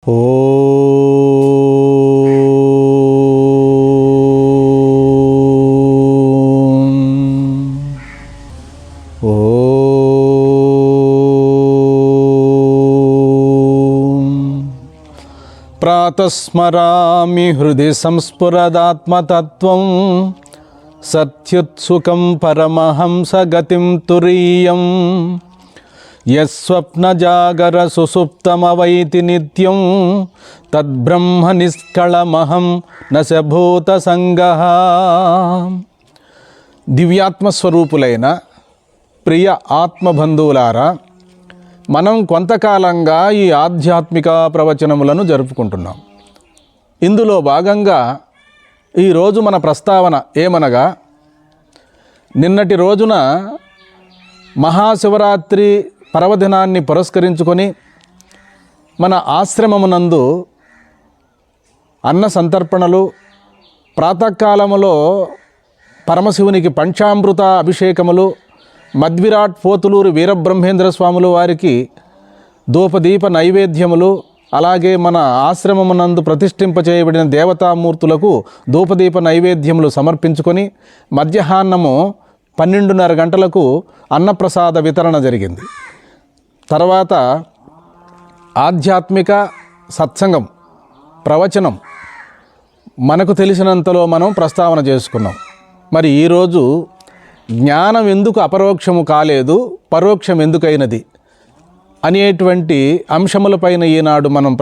ఓం ప్రాతస్మరామి హృది సంస్ఫురదాత్మతత్వం సత్యుత్సుకం పరమహంస గతిం తురీయం యస్వప్నజాగర సుసుప్తమవైతి నిత్యం తద్బ్రహ్మ నిష్కళమహం నశభూత సంగః. దివ్యాత్మస్వరూపులైన ప్రియ ఆత్మబంధువులారా, మనం కొంతకాలంగా ఈ ఆధ్యాత్మిక ప్రవచనములను జరుపుకుంటున్నాం. ఇందులో భాగంగా ఈరోజు మన ప్రస్తావన ఏమనగా, నిన్నటి రోజున మహాశివరాత్రి పర్వదినాన్ని పురస్కరించుకొని మన ఆశ్రమమునందు అన్న సంతర్పణలు, ప్రాతకాలములో పరమశివునికి పంచామృత అభిషేకములు, మద్విరాట్ పోతులూరు వీరబ్రహ్మేంద్ర స్వాములు వారికి ధూపదీప నైవేద్యములు, అలాగే మన ఆశ్రమమునందు ప్రతిష్ఠింపచేయబడిన దేవతామూర్తులకు ధూపదీప నైవేద్యములు సమర్పించుకొని మధ్యాహ్నము 12:30 గంటలకు అన్నప్రసాద వితరణ జరిగింది. తర్వాత ఆధ్యాత్మిక సత్సంగం, ప్రవచనం మనకు తెలిసినంతలో మనం ప్రస్తావన చేసుకున్నాం. మరి ఈరోజు జ్ఞానం ఎందుకు అపరోక్షము కాలేదు, పరోక్షం ఎందుకైనది అనేటువంటి అంశములపైన ఈనాడు మనం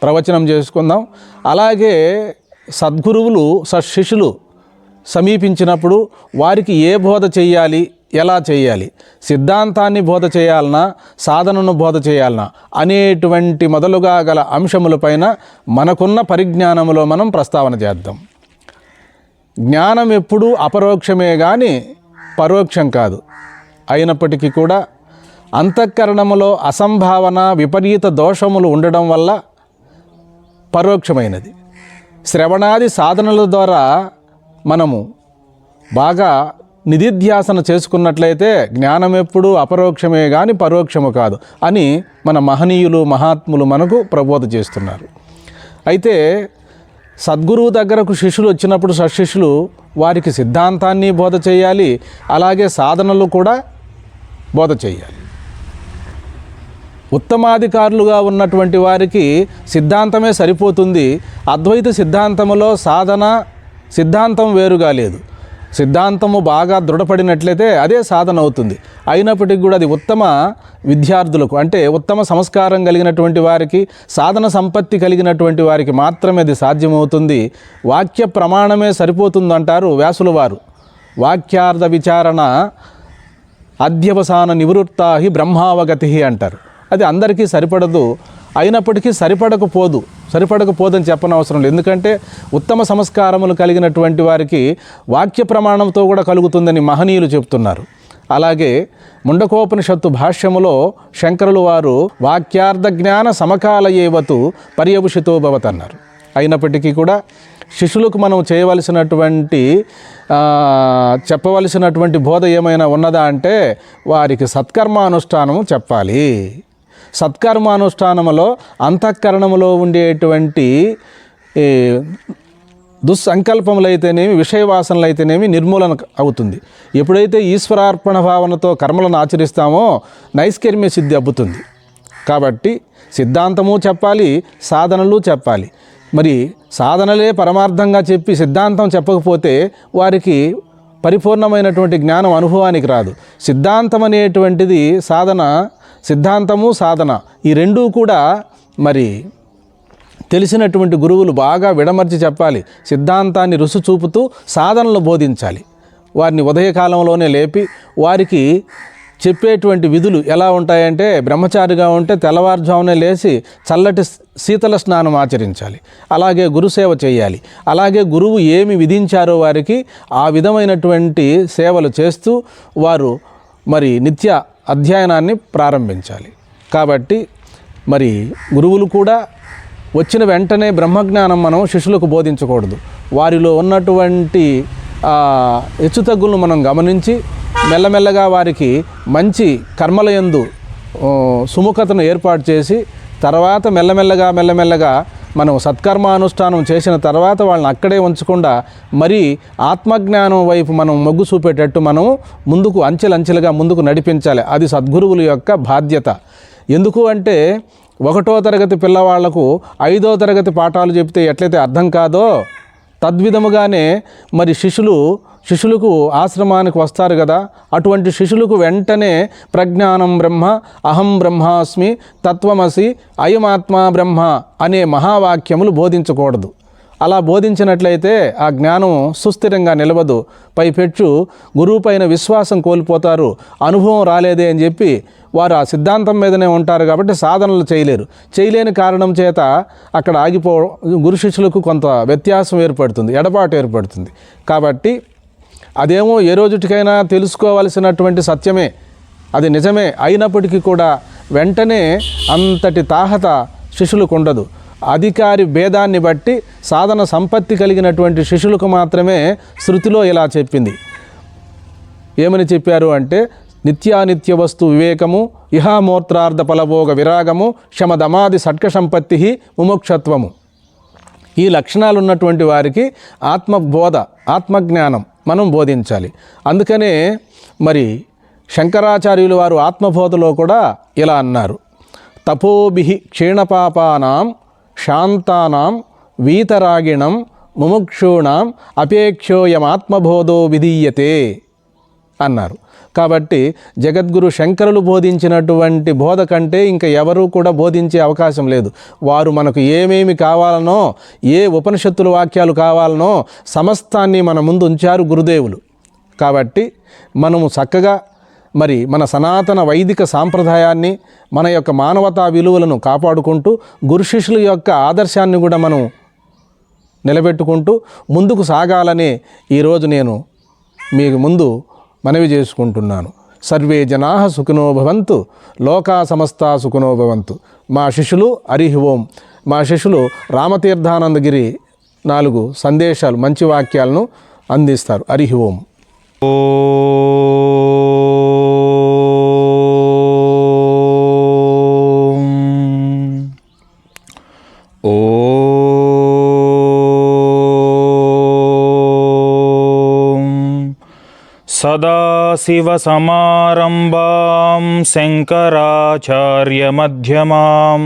ప్రవచనం చేసుకుందాం. అలాగే సద్గురువులు, సత్శిష్యులు సమీపించినప్పుడు వారికి ఏ బోధ చేయాలి, ఎలా చేయాలి, సిద్ధాంతాన్ని బోధ చేయాలన్నా సాధనను బోధ చేయాలన్నా అనేటువంటి మొదలుగా గల అంశములపైన మనకున్న పరిజ్ఞానములో మనం ప్రస్తావన చేద్దాం. జ్ఞానం ఎప్పుడూ అపరోక్షమే కానీ పరోక్షం కాదు. అయినప్పటికీ కూడా అంతఃకరణములో అసంభావన, విపరీత దోషములు ఉండడం వల్ల పరోక్షమైనది. శ్రవణాది సాధనల ద్వారా మనము బాగా నిధిధ్యాసన చేసుకున్నట్లయితే జ్ఞానం ఎప్పుడూ అపరోక్షమే కానీ పరోక్షము కాదు అని మన మహనీయులు, మహాత్ములు మనకు ప్రబోధ చేస్తున్నారు. అయితే సద్గురువు దగ్గరకు శిష్యులు వచ్చినప్పుడు సత్శిష్యులు వారికి సిద్ధాంతాన్ని బోధ చేయాలి, అలాగే సాధనలు కూడా బోధ చేయాలి. ఉత్తమాధికారులుగా ఉన్నటువంటి వారికి సిద్ధాంతమే సరిపోతుంది. అద్వైత సిద్ధాంతములో సాధన సిద్ధాంతం వేరుగా లేదు. సిద్ధాంతము బాగా దృఢపడినట్లయితే అదే సాధన అవుతుంది. అయినప్పటికీ కూడా అది ఉత్తమ విద్యార్థులకు, అంటే ఉత్తమ సంస్కారం కలిగినటువంటి వారికి, సాధన సంపత్తి కలిగినటువంటి వారికి మాత్రమే అది సాధ్యమవుతుంది. వాక్య ప్రమాణమే సరిపోతుందంటారు వ్యాసుల వారు. వాక్యార్థ విచారణ అధ్యవసాన నివృత్తాహి బ్రహ్మావగతి అంటారు. అది అందరికీ సరిపడదు. అయినప్పటికీ సరిపడకపోదని చెప్పనవసరం లేదు. ఎందుకంటే ఉత్తమ సంస్కారములు కలిగినటువంటి వారికి వాక్య ప్రమాణంతో కూడా కలుగుతుందని మహనీయులు చెప్తున్నారు. అలాగే ముండకోపనిషత్తు భాష్యములో శంకరులు వారు వాక్యార్థ జ్ఞాన సమకాలయేవతు పర్యవసితో భవత్ అన్నారు. అయినప్పటికీ కూడా శిష్యులకు మనం చెప్పవలసినటువంటి బోధ ఏమైనా ఉన్నదా అంటే వారికి సత్కర్మానుష్ఠానము చెప్పాలి. సత్కర్మానుష్ఠానములో అంతఃకరణములో ఉండేటువంటి దుస్సంకల్పములైతేనేమి, విషయవాసనలైతేనేమి నిర్మూలన అవుతుంది. ఎప్పుడైతే ఈశ్వరార్పణ భావనతో కర్మలను ఆచరిస్తామో నైష్కర్మ్య సిద్ధి అబ్బుతుంది. కాబట్టి సిద్ధాంతము చెప్పాలి, సాధనలు చెప్పాలి. మరి సాధనలే పరమార్థంగా చెప్పి సిద్ధాంతం చెప్పకపోతే వారికి పరిపూర్ణమైనటువంటి జ్ఞానం అనుభవానికి రాదు. సిద్ధాంతం అనేటువంటిది సిద్ధాంతము సాధన ఈ రెండూ కూడా మరి తెలిసినటువంటి గురువులు బాగా విడమర్చి చెప్పాలి. సిద్ధాంతాన్ని రుసు చూపుతూ సాధనలు బోధించాలి. వారిని ఉదయకాలంలోనే లేపి వారికి చెప్పేటువంటి విధులు ఎలా ఉంటాయంటే, బ్రహ్మచారిగా ఉంటే తెల్లవారుజామునే లేచి చల్లటి శీతల స్నానం ఆచరించాలి. అలాగే గురుసేవ చేయాలి. అలాగే గురువు ఏమి విధించారో వారికి ఆ విధమైనటువంటి సేవలు చేస్తూ వారు మరి నిత్య అధ్యయనాన్ని ప్రారంభించాలి. కాబట్టి మరి గురువులు కూడా వచ్చిన వెంటనే బ్రహ్మజ్ఞానం మనం శిష్యులకు బోధించకూడదు. వారిలో ఉన్నటువంటి హెచ్చుతగ్గులను మనం గమనించి మెల్లమెల్లగా వారికి మంచి కర్మలయందు సుముఖతను ఏర్పాటు చేసి తర్వాత మెల్లమెల్లగా మనం సత్కర్మానుష్ఠానం చేసిన తర్వాత వాళ్ళని అక్కడే ఉంచకుండా మరి ఆత్మజ్ఞానం వైపు మనం మొగ్గు చూపేటట్టు మనం ముందుకు అంచెలంచెలుగా ముందుకు నడిపించాలి. అది సద్గురువుల యొక్క బాధ్యత. ఎందుకు అంటే 1వ తరగతి పిల్లవాళ్లకు 5వ తరగతి పాఠాలు చెప్తే ఎట్లయితే అర్థం కాదో తద్విధముగానే మరి శిష్యులకు ఆశ్రమానికి వస్తారు కదా, అటువంటి శిష్యులకు వెంటనే ప్రజ్ఞానం బ్రహ్మ, అహం బ్రహ్మాస్మి, తత్వమసి, అయమాత్మా బ్రహ్మ అనే మహావాక్యములు బోధించకూడదు. అలా బోధించినట్లయితే ఆ జ్ఞానం సుస్థిరంగా నిలవదు. పైపెచ్చు గురువు పైన విశ్వాసం కోల్పోతారు. అనుభవం రాలేదే అని చెప్పి వారు ఆ సిద్ధాంతం మీదనే ఉంటారు కాబట్టి సాధనలు చేయలేని కారణం చేత అక్కడ గురు శిష్యులకు కొంత వ్యత్యాసం ఏర్పడుతుంది, ఎడబాటు ఏర్పడుతుంది. కాబట్టి అదేమో ఏ రోజుటికైనా తెలుసుకోవలసినటువంటి సత్యమే, అది నిజమే. అయినప్పటికీ కూడా వెంటనే అంతటి తాహత శిష్యులకు ఉండదు. అధికారి భేదాన్ని బట్టి సాధన సంపత్తి కలిగినటువంటి శిష్యులకు మాత్రమే శృతిలో ఇలా చెప్పింది. ఏమని చెప్పారు అంటే నిత్యానిత్య వస్తు వివేకము, ఇహామూత్రార్థ ఫలభోగ విరాగము, శమదమాది షట్క సంపత్తి, ముముక్షత్వము. ఈ లక్షణాలు ఉన్నటువంటి వారికి ఆత్మబోధ, ఆత్మజ్ఞానం మనం బోధించాలి. అందుకనే మరి శంకరాచార్యులు వారు ఆత్మబోధలో కూడా ఇలా అన్నారు, తపోభిః క్షీణపాపానాం శాంతానాం వీతరాగిణం ముముక్షూణాం అపేక్షోయమాత్మబోధో విధీయతే అన్నారు. కాబట్టి జగద్గురు శంకరులు బోధించినటువంటి బోధ కంటే ఇంకా ఎవరూ కూడా బోధించే అవకాశం లేదు. వారు మనకు ఏమేమి కావాలనో, ఏ ఉపనిషత్తుల వాక్యాలు కావాలనో సమస్తాన్ని మన ముందు ఉంచారు గురుదేవులు. కాబట్టి మనము చక్కగా మరి మన సనాతన వైదిక సాంప్రదాయాన్ని, మన యొక్క మానవతా విలువలను కాపాడుకుంటూ గురు శిష్యుల యొక్క ఆదర్శాన్ని కూడా మనం నిలబెట్టుకుంటూ ముందుకు సాగాలని ఈరోజు నేను మీకు ముందు మనవి చేసుకుంటున్నాను. సర్వే జనాః సుఖినో భవంతు, లోకా సమస్తా సుఖినో భవంతు. మా శిష్యులు హరి ఓం. మా శిష్యులు రామతీర్థానందగిరి 4 సందేశాలు, మంచి వాక్యాలను అందిస్తారు. హరి ఓం. సదాశివసమారంభాం శంకరాచార్యమధ్యమాం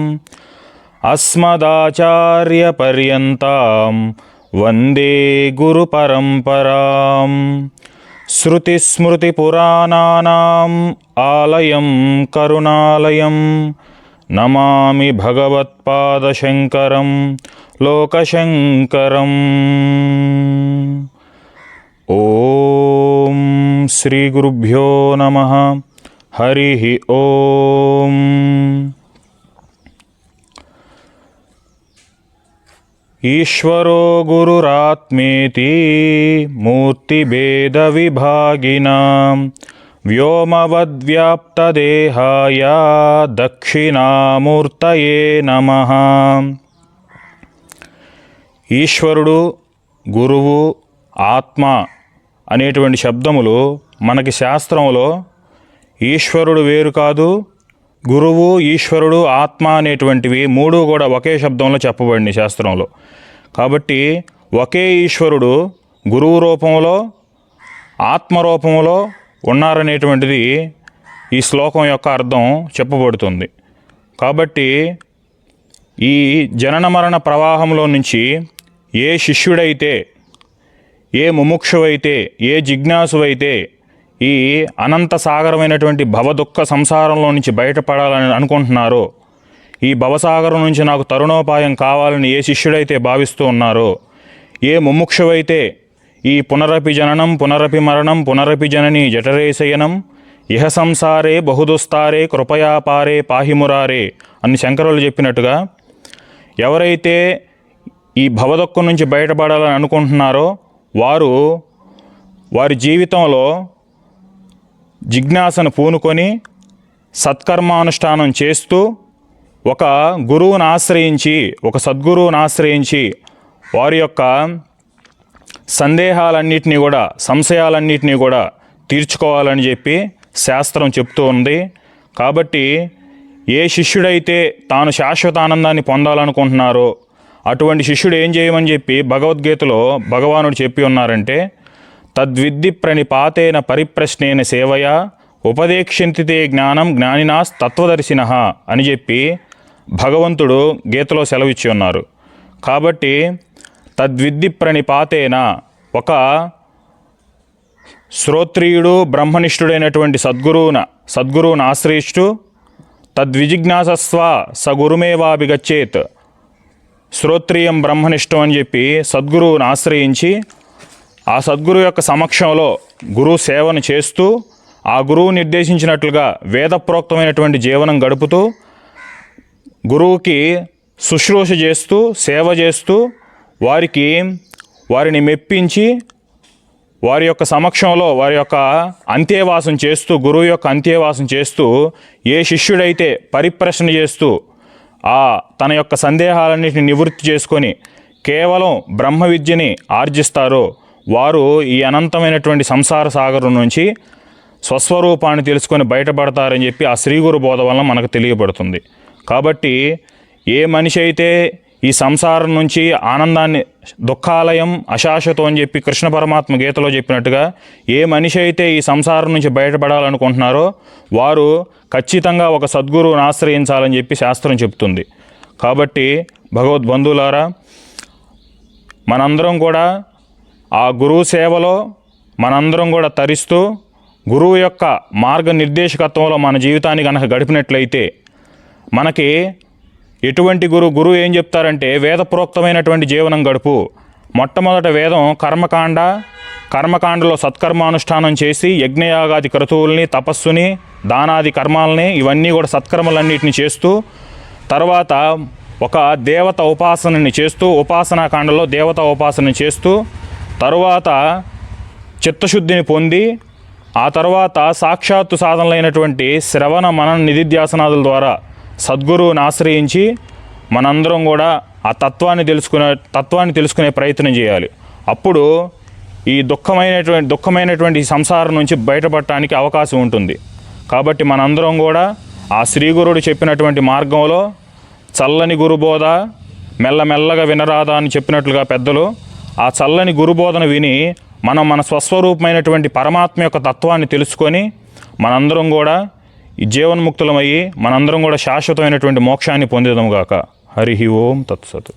అస్మదాచార్యపర్యంతాం వందే గురుపరంపరాం. శృతిస్మృతిపురాణానాం ఆలయం కరుణాలయం, నమామి భగవత్పాదశంకరం లోకశంకరం. ఓం శ్రీ గురుభ్యో నమః. హరి ఓం. ఈశ్వరో గురురాత్మేతి మూర్తిభేద విభాగినాం వ్యోమవద్వ్యాప్తదేహాయ దక్షిణామూర్తయే నమః. ఈశ్వరుడు, గురువు, ఆత్మ అనేటువంటి శబ్దములు మనకి శాస్త్రంలో ఈశ్వరుడు వేరు కాదు, గురువు, ఈశ్వరుడు, ఆత్మ అనేటువంటివి 3 కూడా ఒకే శబ్దంలో చెప్పబడింది శాస్త్రంలో. కాబట్టి ఒకే ఈశ్వరుడు గురువు రూపంలో, ఆత్మ రూపంలో ఉన్నారనేటువంటిది ఈ శ్లోకం యొక్క అర్థం చెప్పబడుతుంది. కాబట్టి ఈ జనన మరణ ప్రవాహంలో నుంచి ఏ శిష్యుడైతే, ఏ ముముక్షువైతే, ఏ జిజ్ఞాసువైతే ఈ అనంత సాగరమైనటువంటి భవదుఃఖ సంసారంలో నుంచి బయటపడాలని అనుకుంటున్నారో, ఈ భవసాగరం నుంచి నాకు తరుణోపాయం కావాలని ఏ శిష్యుడైతే భావిస్తూ ఉన్నారో, ఏ ముముక్షువైతే ఈ పునరపి జననం పునరపి మరణం పునరపి జనని జఠరేశయనం ఇహ సంసారే బహుదుస్తారే కృపయాపారే పాహిమురారే అని శంకరులు చెప్పినట్టుగా ఎవరైతే ఈ భవదుఃఖం నుంచి బయటపడాలని అనుకుంటున్నారో వారు వారి జీవితంలో జిజ్ఞాసను పూనుకొని సత్కర్మానుష్ఠానం చేస్తూ ఒక గురువును ఆశ్రయించి, ఒక సద్గురువును ఆశ్రయించి వారి యొక్క సందేహాలన్నిటినీ కూడా, సంశయాలన్నిటినీ కూడా తీర్చుకోవాలని చెప్పి శాస్త్రం చెప్తూ ఉంది. కాబట్టి ఏ శిష్యుడైతే తాను శాశ్వత ఆనందాన్ని పొందాలనుకుంటున్నారో అటువంటి శిష్యుడు ఏం చేయమని చెప్పి భగవద్గీతలో భగవానుడు చెప్పి ఉన్నారంటే, తద్విద్ధి ప్రణిపాతేన పరిప్రశ్నేన సేవయా ఉపదేక్షంతితే జ్ఞానం జ్ఞానినాస్ తత్వదర్శినః అని చెప్పి భగవంతుడు గీతలో సెలవిచ్చి ఉన్నారు. కాబట్టి తద్విద్ధి ప్రణిపాతేన, ఒక శ్రోత్రియుడు బ్రహ్మనిష్ఠుడైనటువంటి సద్గురువును ఆశ్రయిస్తూ తద్విజిజ్ఞాసస్వ స గురుమేవాభిగచ్చేత్, శ్రోత్రియం బ్రహ్మనిష్టం అని చెప్పి సద్గురువును ఆశ్రయించి ఆ సద్గురువు యొక్క సమక్షంలో గురువు సేవను చేస్తూ ఆ గురువు నిర్దేశించినట్లుగా వేదప్రోక్తమైనటువంటి జీవనం గడుపుతూ గురువుకి శుశ్రూష చేస్తూ సేవ చేస్తూ వారిని మెప్పించి వారి యొక్క సమక్షంలో వారి యొక్క అంత్యవాసం చేస్తూ, గురువు యొక్క అంత్యవాసం చేస్తూ, ఏ శిష్యుడైతే పరిప్రశ్న చేస్తూ తన యొక్క సందేహాలన్నింటినీ నివృత్తి చేసుకొని కేవలం బ్రహ్మ విద్యని ఆర్జిస్తారో వారు ఈ అనంతమైనటువంటి సంసార సాగరం నుంచి స్వస్వరూపాన్ని తెలుసుకొని బయటపడతారని చెప్పి ఆ శ్రీ గురు బోధ వలన మనకు తెలియబడుతుంది. కాబట్టి ఏ మనిషి అయితే ఈ సంసారం నుంచి ఆనందాన్ని, దుఃఖాలయం అశాశ్వతం అని చెప్పి కృష్ణ పరమాత్మ గీతలో చెప్పినట్టుగా ఏ మనిషి అయితే ఈ సంసారం నుంచి బయటపడాలనుకుంటున్నారో వారు ఖచ్చితంగా ఒక సద్గురువుని ఆశ్రయించాలని చెప్పి శాస్త్రం చెప్తుంది. కాబట్టి భగవద్బంధువులారా, మనందరం కూడా ఆ గురువు సేవలో మనందరం కూడా తరిస్తూ గురువు యొక్క మార్గనిర్దేశకత్వంలో మన జీవితాన్ని కనుక గడిపినట్లయితే మనకి ఎటువంటి గురువు ఏం చెప్తారంటే, వేదప్రోక్తమైనటువంటి జీవనం గడుపు. మొట్టమొదట వేదం కర్మకాండలో సత్కర్మానుష్ఠానం చేసి యజ్ఞయాగాది క్రతువుల్ని, తపస్సుని, దానాది కర్మాలని, ఇవన్నీ కూడా సత్కర్మలన్నిటిని చేస్తూ తర్వాత ఒక దేవత ఉపాసనని చేస్తూ, ఉపాసనాకాండలో దేవత ఉపాసన చేస్తూ తరువాత చిత్తశుద్ధిని పొంది ఆ తర్వాత సాక్షాత్తు సాధనలైనటువంటి శ్రవణ మనన నిధిధ్యాసనాదుల ద్వారా సద్గురువుని ఆశ్రయించి మనందరం కూడా ఆ తత్వాన్ని తెలుసుకునే ప్రయత్నం చేయాలి. అప్పుడు ఈ దుఃఖమైనటువంటి సంసారం నుంచి బయటపడటానికి అవకాశం ఉంటుంది. కాబట్టి మనందరం కూడా ఆ శ్రీ గురువుడు చెప్పినటువంటి మార్గంలో చల్లని గురుబోధ మెల్లమెల్లగా వినరాదా అని చెప్పినట్లుగా పెద్దలు, ఆ చల్లని గురుబోధన విని మన స్వస్వరూపమైనటువంటి పరమాత్మ యొక్క తత్వాన్ని తెలుసుకొని మనందరం కూడా ఈ జీవన్ముక్తులమయ్యి మనందరం కూడా శాశ్వతమైనటువంటి మోక్షాన్ని పొందేదముగాక. హరి ఓం తత్సత్.